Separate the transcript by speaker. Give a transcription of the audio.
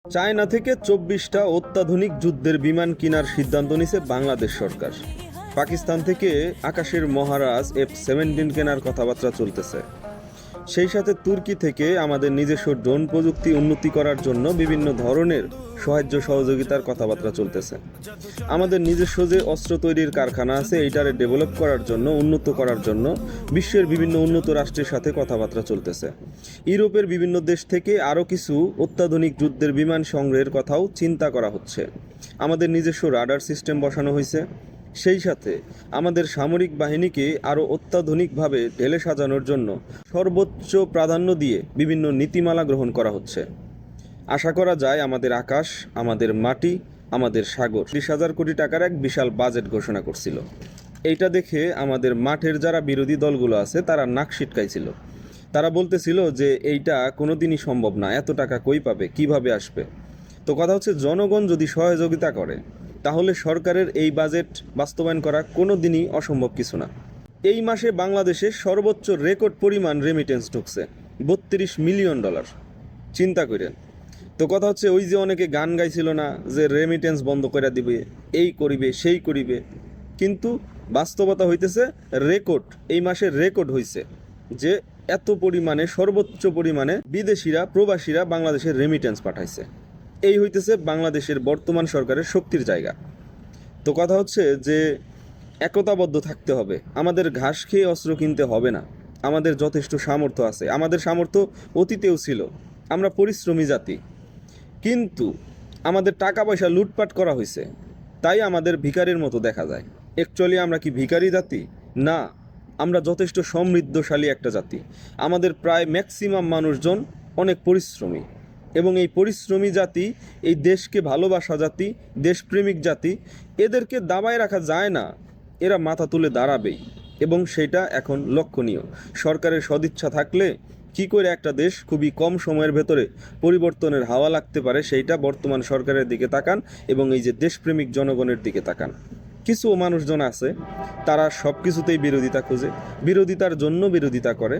Speaker 1: China থেকে ২৪টা অত্যাধুনিক যুদ্ধের বিমান কেনার সিদ্ধান্ত নিছে বাংলাদেশ সরকার। পাকিস্তান থেকে আকাশের মহারাজ F-17 কেনার কথাবার্তা চলতেছে। সেই সাথে তুর্কি থেকে আমাদের নিজস্ব ড্রোন প্রযুক্তি উন্নতি করার জন্য বিভিন্ন ধরনের সাহায্য সহযোগিতার কথাবার্তা চলতেছে। আমাদের নিজস্ব যে অস্ত্র তৈরির কারখানা আছে এইটারে ডেভেলপ করার জন্য, উন্নত করার জন্য বিশ্বের বিভিন্ন উন্নত রাষ্ট্রের সাথে কথাবার্তা চলতেছে। ইউরোপের বিভিন্ন দেশ থেকে আরও কিছু অত্যাধুনিক যুদ্ধের বিমান সংগ্রহের কথাও চিন্তা করা হচ্ছে। আমাদের নিজস্ব রাডার সিস্টেম বসানো হয়েছে। সেই সাথে আমাদের সামরিক বাহিনীকে আরও অত্যাধুনিকভাবে ঢেলে সাজানোর জন্য সর্বোচ্চ প্রাধান্য দিয়ে বিভিন্ন নীতিমালা গ্রহণ করা হচ্ছে। আশা করা যায় আমাদের আকাশ, আমাদের মাটি, আমাদের সাগর ৩০,০০০ কোটি টাকার এক বিশাল বাজেট ঘোষণা করছিল। এইটা দেখে আমাদের মাঠের যারা বিরোধী দলগুলো আছে তারা নাক সিটকাইছিল। তারা বলতেছিল যে এইটা কোনোদিনই সম্ভব না, এত টাকা কই পাবে, কিভাবে আসবে। তো কথা হচ্ছে, জনগণ যদি সহযোগিতা করে তাহলে সরকারের এই বাজেট বাস্তবায়ন করা কোনো দিনই অসম্ভব কিছু না। এই মাসে বাংলাদেশে সর্বোচ্চ রেকর্ড পরিমাণ রেমিটেন্স ঢুকছে, $৩২ মিলিয়ন। চিন্তা করেন। তো কথা হচ্ছে, ওই যে অনেকে গান গাইছিল না যে রেমিটেন্স বন্ধ করে দিবে, এই করিবে সেই করিবে, কিন্তু বাস্তবতা হইতেছে রেকর্ড, এই মাসে রেকর্ড হইছে যে এত পরিমাণে, সর্বোচ্চ পরিমাণে বিদেশিরা, প্রবাসীরা বাংলাদেশের রেমিটেন্স পাঠাইছে। এই হইতেছে বাংলাদেশের বর্তমান সরকারের শক্তির জায়গা। তো কথা হচ্ছে যে একতাবদ্ধ থাকতে হবে। আমাদের ঘাস খেয়ে অস্ত্র কিনতে হবে না। আমাদের যথেষ্ট সামর্থ্য আছে, আমাদের সামর্থ্য অতীতেও ছিল। আমরা পরিশ্রমী জাতি, কিন্তু আমাদের টাকা পয়সা লুটপাট করা হয়েছে, তাই আমাদের ভিখারির মতো দেখা যায়। অ্যাকচুয়ালি আমরা কি ভিখারি জাতি? না, আমরা যথেষ্ট সমৃদ্ধশালী একটা জাতি। আমাদের প্রায় ম্যাক্সিমাম মানুষজন অনেক পরিশ্রমী, এবং এই পরিশ্রমী জাতি, এই দেশকে ভালোবাসা জাতি, দেশপ্রেমিক জাতি, এদেরকে দাবায় রাখা যায় না। এরা মাথা তুলে দাঁড়াবেই, এবং সেটা এখন লক্ষণীয়। সরকারের সদিচ্ছা থাকলে কী করে একটা দেশ খুবই কম সময়ের ভেতরে পরিবর্তনের হাওয়া লাগতে পারে, সেইটা বর্তমান সরকারের দিকে তাকান এবং এই যে দেশপ্রেমিক জনগণের দিকে তাকান। কিছু মানুষজন আছে, তারা সব কিছুতেই বিরোধিতা খোঁজে, বিরোধিতার জন্য বিরোধিতা করে।